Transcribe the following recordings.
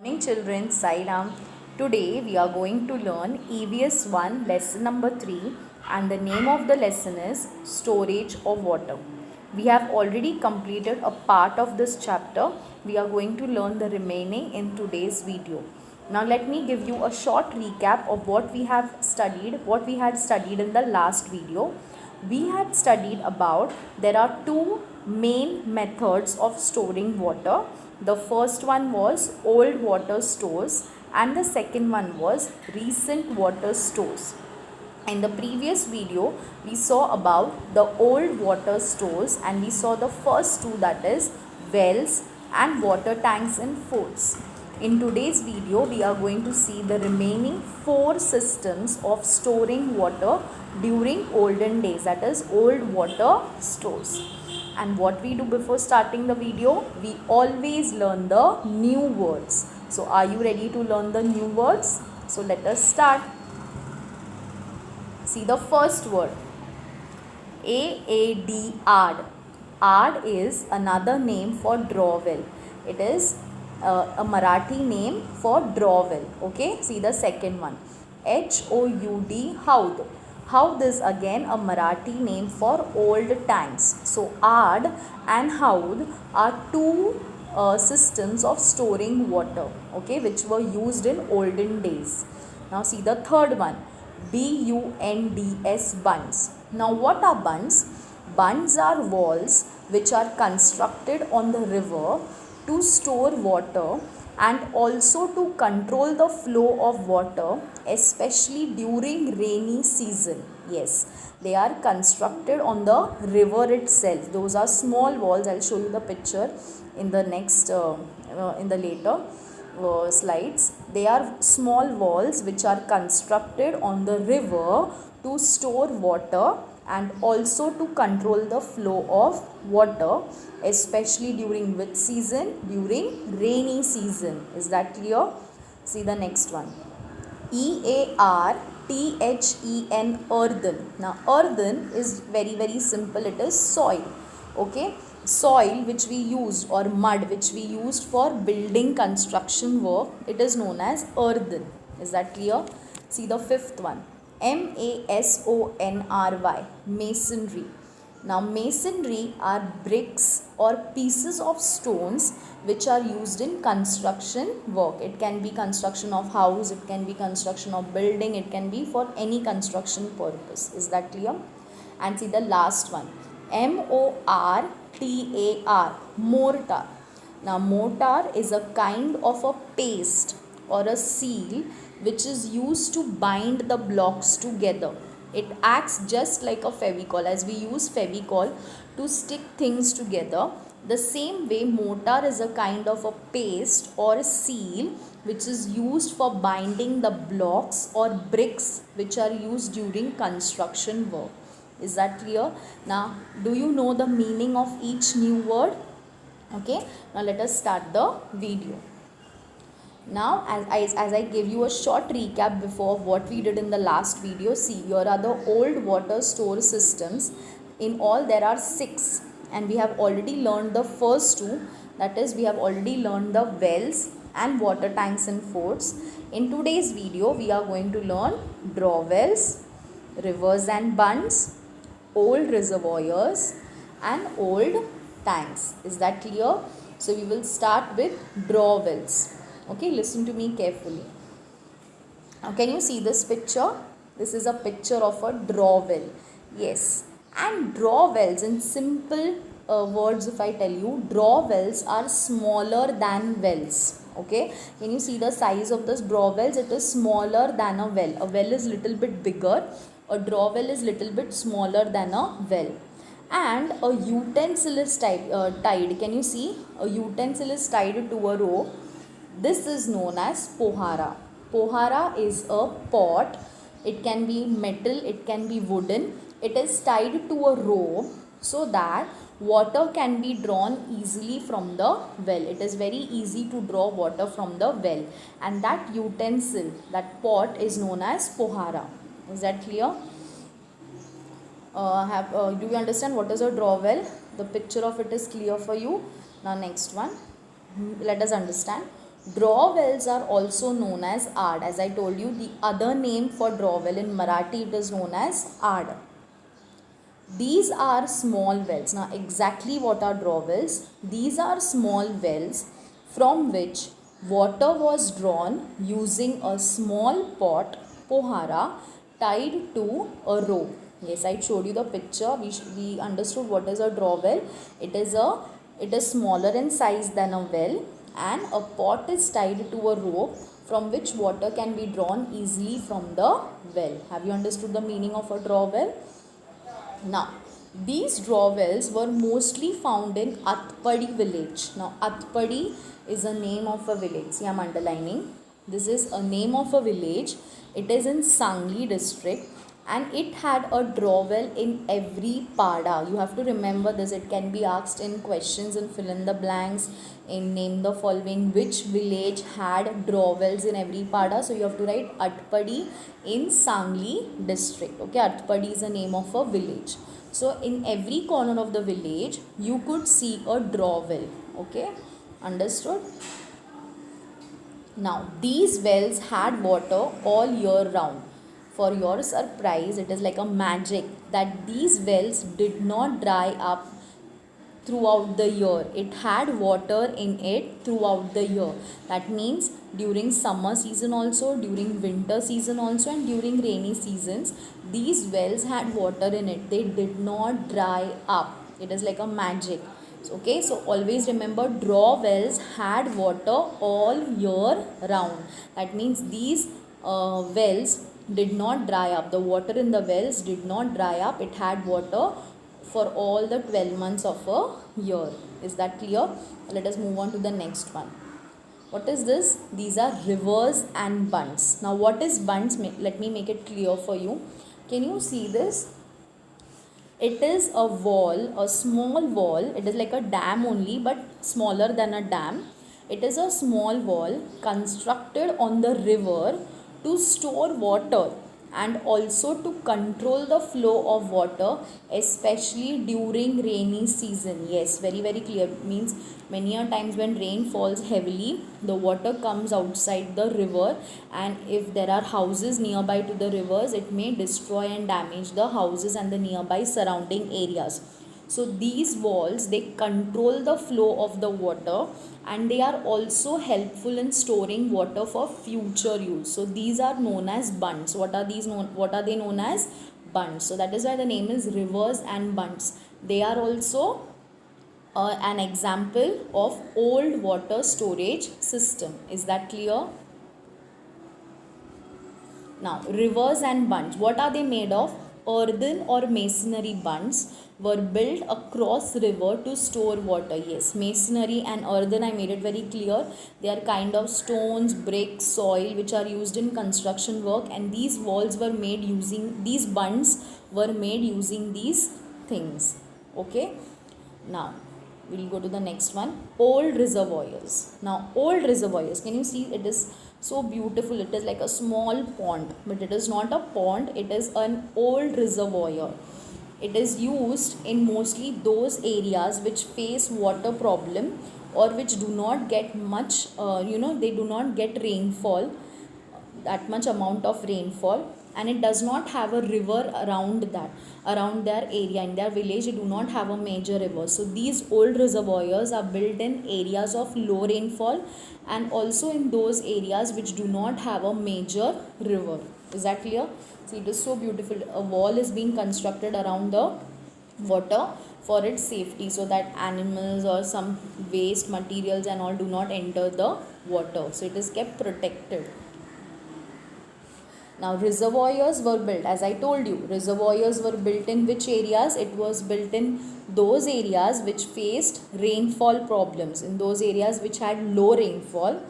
Morning children, Sai Ram. Today we are going to learn EVS 1 lesson number 3 and the name of the lesson is Storage of Water. We have already completed a part of this chapter. We are going to learn the remaining in today's video. Now let me give you a short recap of what we had studied in the last video. We had studied about there are two main methods of storing water. The first one was old water stores and the second one was recent water stores. In the previous video, we saw about the old water stores and we saw the first two, that is wells and water tanks in forts. In today's video, we are going to see the remaining four systems of storing water during olden days, that is old water stores. And what we do before starting the video, we always learn the new words. So are you ready to learn the new words? So let us start. See the first word, AAD, AD. AD is another name for draw well. It is a Marathi name for draw well. Okay, see the second one, HOUD, Haud. Haud is again a Marathi name for old tanks. So AD and Haud are two systems of storing water, okay, which were used in olden days. Now see the third one, BUNDS, bunds. Now what are bunds? Bunds are walls which are constructed on the river to store water and also to control the flow of water, especially during rainy season. Yes, they are constructed on the river itself. Those are small walls. I'll show you the picture in the next in the later slides. They are small walls which are constructed on the river to store water and also to control the flow of water, especially during which season? During rainy season. Is that clear? See the next one, EARTHEN, earthen. Now earthen is very simple. It is soil. Okay, soil which we used, or mud which we used for building construction work, it is known as earthen. Is that clear? See the fifth one, MASONRY, masonry. Now masonry are bricks or pieces of stones which are used in construction work. It can be construction of house, it can be construction of building, it can be for any construction purpose. Is that clear? And see the last one, MORTAR, mortar. Now mortar is a kind of a paste or a seal which is used to bind the blocks together. It acts just like a Fevicol, as we use Fevicol to stick things together. The same way, mortar is a kind of a paste or a seal which is used for binding the blocks or bricks which are used during construction work. Is that clear? Now, do you know the meaning of each new word? Okay, now let us start the video. Now as I gave you a short recap before of what we did in the last video, see, here are the old water store systems. In all there are 6 and we have already learned the first two, that is we have already learned the wells and water tanks in forts. In today's video we are going to learn draw wells, rivers and bunds, old reservoirs and old tanks. Is that clear? So we will start with draw wells. Okay, listen to me carefully. Now can you see this picture? This is a picture of a draw well. Yes, and draw wells, in simple words if I tell you, draw wells are smaller than wells. Okay, can you see the size of this draw wells? It is smaller than a well. A well is little bit bigger. A draw well is little bit smaller than a well. And a utensil is tied. Can you see? A utensil is tied to a rope. This is known as pohara. Pohara is a pot. It can be metal, it can be wooden. It is tied to a rope so that water can be drawn easily from the well. It is very easy to draw water from the well. And that utensil, that pot, is known as pohara. Is that clear? Do you understand what is a draw well? The picture of it is clear for you. Now next one, let us understand. Draw wells are also known as aad. As I told you, the other name for draw well in Marathi, it is known as aad. These are small wells. Now, exactly what are draw wells? These are small wells from which water was drawn using a small pot, pohara, tied to a rope. Yes, I showed you the picture. We understood what is a draw well. It is smaller in size than a well, and a pot is tied to a rope from which water can be drawn easily from the well. Have you understood the meaning of a draw well? Now, these draw wells were mostly found in Atpadi village. Now, Atpadi is a name of a village. See, I am underlining. This is a name of a village. It is in Sangli district, and it had a draw well in every pada. You have to remember this. It can be asked in questions and fill in the blanks. In name the following, which village had draw wells in every pada. So you have to write Atpadi in Sangli district. Okay, Atpadi is the name of a village. So in every corner of the village you could see a draw well. Okay, understood? Now these wells had water all year round. For your surprise, it is like a magic that these wells did not dry up throughout the year. It had water in it throughout the year. That means during summer season also, during winter season also, and during rainy seasons, these wells had water in it. They did not dry up. It is like a magic. Okay, so always remember, draw wells had water all year round. That means these wells did not dry up. The water in the wells did not dry up. It had water for all the 12 months of a year. Is that clear? Let us move on to the next one. What is this? These are rivers and bunds. Now what is bunds? Let me make it clear for you. Can you see this? It is a wall, a small wall. It is like a dam only, but smaller than a dam. It is a small wall constructed on the river to store water and also to control the flow of water, especially during rainy season. Yes, very clear. Means many a times when rain falls heavily, the water comes outside the river, and if there are houses nearby to the rivers, it may destroy and damage the houses and the nearby surrounding areas. So these walls, they control the flow of the water, and they are also helpful in storing water for future use. So these are known as bunds. What are they known as? Bunds. So that is why the name is rivers and bunds. They are also an example of old water storage system. Is that clear? Now, rivers and bunds, what are they made of? Earthen or masonry bunds were built across river to store water. Yes, masonry and earthen, I made it very clear. They are kind of stones, bricks, soil which are used in construction work, and these walls were made using, these bunds were made using these things. Okay. Now, we'll go to the next one. Old reservoirs. Now, old reservoirs, can you see? It is so beautiful. It is like a small pond, but it is not a pond. It is an old reservoir. It is used in mostly those areas which face water problem, or which do not get much, they do not get rainfall, that much amount of rainfall, and it does not have a river around their area. In their village, they do not have a major river. So these old reservoirs are built in areas of low rainfall, and also in those areas which do not have a major river. Is that clear? See, it is so beautiful. A wall is being constructed around the water for its safety, so that animals or some waste materials and all do not enter the water. So it is kept protected. Now, reservoirs were built, as I told you, reservoirs were built in which areas? It was built in those areas which faced rainfall problems, in those areas which had low rainfall,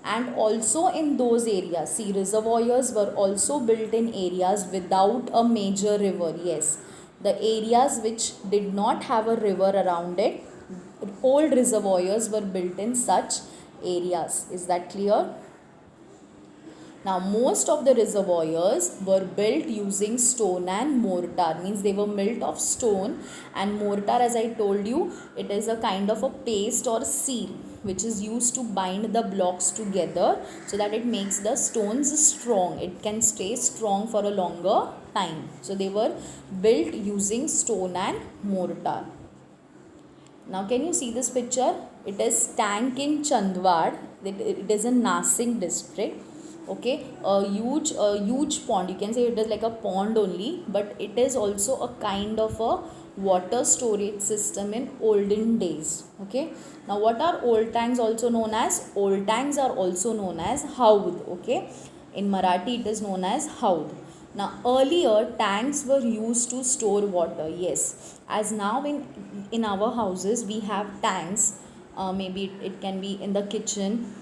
and also in those areas. See, reservoirs were also built in areas without a major river. Yes, the areas which did not have a river around it, old reservoirs were built in such areas. Is that clear? Now most of the reservoirs were built using stone and mortar, means they were built of stone and mortar. As I told you, it is a kind of a paste or seal which is used to bind the blocks together so that it makes the stones strong, it can stay strong for a longer time. So they were built using stone and mortar. Now can you see this picture? It is tank in Chandwad. It is in Nasik district. Okay, a huge pond. You can say it is like a pond only, but it is also a kind of a water storage system in olden days. Okay. Now what are old tanks also known as? Old tanks are also known as haud. Okay. In Marathi it is known as haud. Now earlier tanks were used to store water, yes, as now in our houses we have tanks. Maybe it can be in the kitchen,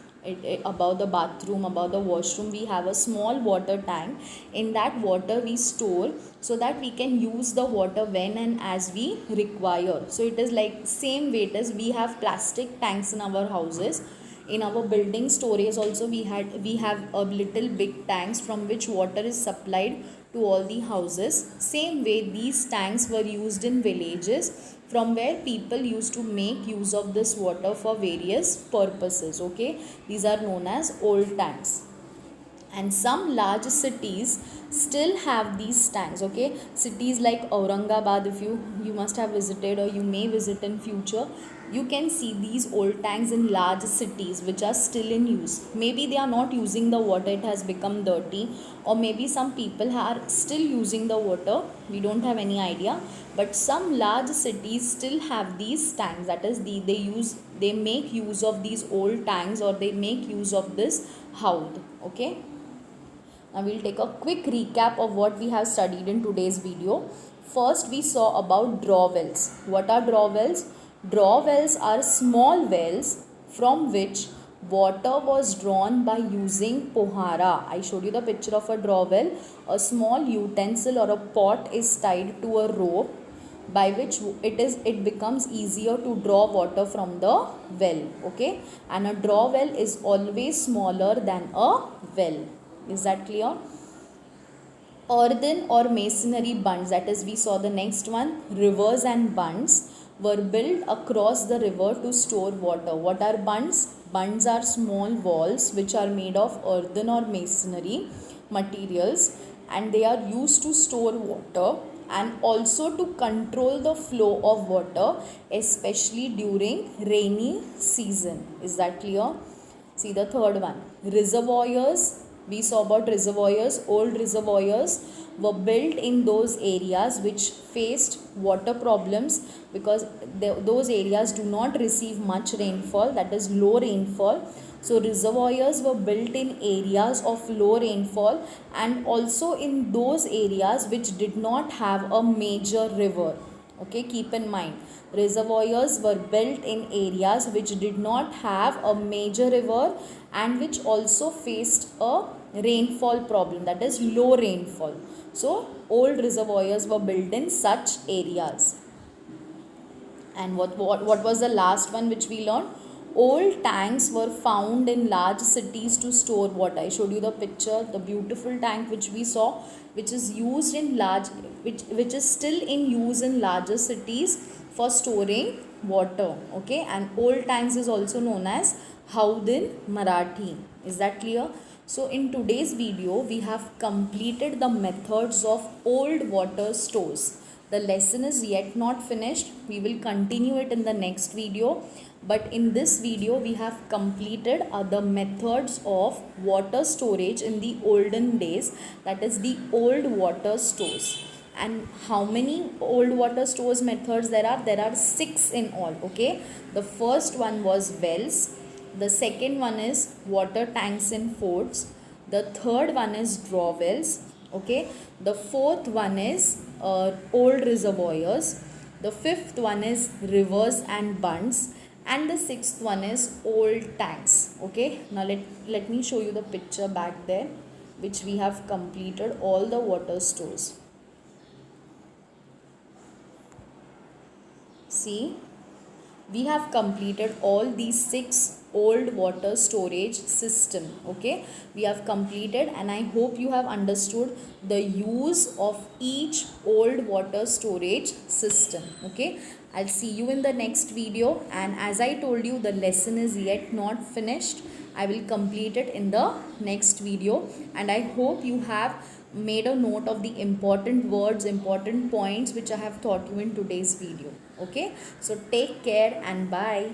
above the bathroom, above the washroom, we have a small water tank. In that water we store so that we can use the water when and as we require. So it is like same weight as we have plastic tanks in our houses. In our building storage also we have a little big tanks from which water is supplied to all the houses. Same way these tanks were used in villages from where people used to make use of this water for various purposes. Okay, these are known as old tanks. And some large cities still have these tanks. Okay, cities like Aurangabad, if you must have visited or you may visit in future, you can see these old tanks in large cities which are still in use. Maybe they are not using the water, it has become dirty, or maybe some people are still using the water, we don't have any idea. But some large cities still have these tanks, that is they make use of these old tanks, or they make use of this haud. Okay, now we'll take a quick recap of what we have studied in today's video. First, we saw about draw wells. What are draw wells? Draw wells are small wells from which water was drawn by using pohara. I showed you the picture of a draw well. A small utensil or a pot is tied to a rope by which it becomes easier to draw water from the well. Okay, and a draw well is always smaller than a well. Is that clear? Earthen or masonry bunds, that is we saw the next one, rivers and bunds were built across the river to store water. What are bunds? Bunds are small walls which are made of earthen or masonry materials, and they are used to store water and also to control the flow of water, especially during rainy season. Is that clear? See the third one, reservoirs. We saw about reservoirs. Old reservoirs were built in those areas which faced water problems, because those areas do not receive much rainfall, that is low rainfall. So reservoirs were built in areas of low rainfall, and also in those areas which did not have a major river. Okay, keep in mind, reservoirs were built in areas which did not have a major river and which also faced a rainfall problem, that is low rainfall. So old reservoirs were built in such areas. And what was the last one which we learned? Old tanks were found in large cities to store water. I showed you the picture, the beautiful tank which we saw, which is used in large, which is still in use in larger cities for storing water. Okay, and old tanks is also known as haud in Marathi. Is that clear? So in today's video we have completed the methods of old water stores. The lesson is yet not finished. We will continue it in the next video. But in this video, we have completed the methods of water storage in the olden days. That is the old water stores. And how many old water stores methods there are? There are 6 in all. Okay. The first one was wells. The second one is water tanks in forts. The third one is draw wells. Okay, the fourth one is old reservoirs. The fifth one is rivers and bunds, and the sixth one is old tanks. Okay, now let me show you the picture back there, which we have completed all the water stores. See, we have completed all these 6 old water storage system. Okay, we have completed, and I hope you have understood the use of each old water storage system. Okay, I'll see you in the next video, and as I told you, the lesson is yet not finished. I will complete it in the next video, and I hope you have made a note of the important words, important points which I have taught you in today's video. Okay, so take care and bye.